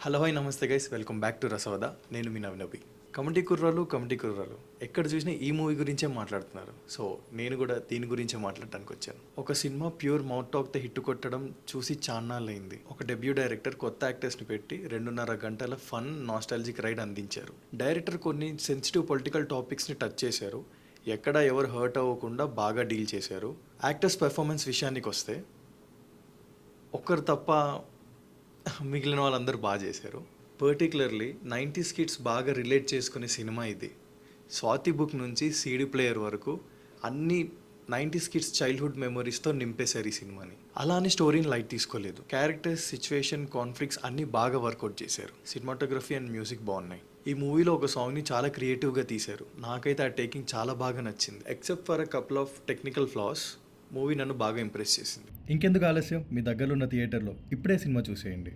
Hello hi నమస్తే guys, welcome back to రసవద. నేను మీ నవి. Committee కుర్రాలు ఎక్కడ చూసినా ఈ మూవీ గురించే మాట్లాడుతున్నారు. సో నేను కూడా దీని గురించే మాట్లాడటానికి వచ్చాను. ఒక సినిమా ప్యూర్ మౌత్ టాక్తో హిట్ కొట్టడం చూసి చాన్నాళ్ళైంది. ఒక డెబ్యూ డైరెక్టర్ కొత్త యాక్టర్స్ని పెట్టి 2.5 గంటల ఫన్ నాస్టాలజిక్ రైడ్ అందించారు. డైరెక్టర్ కొన్ని సెన్సిటివ్ పొలిటికల్ టాపిక్స్ని టచ్ చేశారు. ఎక్కడ ఎవరు హర్ట్ అవ్వకుండా బాగా డీల్ చేశారు. యాక్టర్స్ పెర్ఫార్మెన్స్ విషయానికి వస్తే ఒక్కరు తప్ప మిగిలిన వాళ్ళందరూ బాగా చేశారు. పర్టికులర్లీ 90s కిడ్స్ బాగా రిలేట్ చేసుకునే సినిమా ఇది. స్వాతి బుక్ నుంచి సీడీ ప్లేయర్ వరకు అన్ని 90s కిడ్స్ చైల్డ్హుడ్ మెమరీస్తో నింపేశారు ఈ సినిమాని. అలానే స్టోరీని లైట్ తీసుకోలేదు. క్యారెక్టర్స్, సిచ్యువేషన్, కాన్ఫ్లిక్ట్స్ అన్నీ బాగా వర్కౌట్ చేశారు. సినిమాటోగ్రఫీ అండ్ మ్యూజిక్ బాగున్నాయి. ఈ మూవీలో ఒక సాంగ్ని చాలా క్రియేటివ్గా తీశారు. నాకైతే ఆ టేకింగ్ చాలా బాగా నచ్చింది. Except for a couple of technical floss, movie నన్ను బాగా ఇంప్రెస్ చేసింది. ఇంకెందుకు ఆలస్యం, మీ దగ్గరలో ఉన్న థియేటర్లో ఇప్పుడే సినిమా చూసేయండి.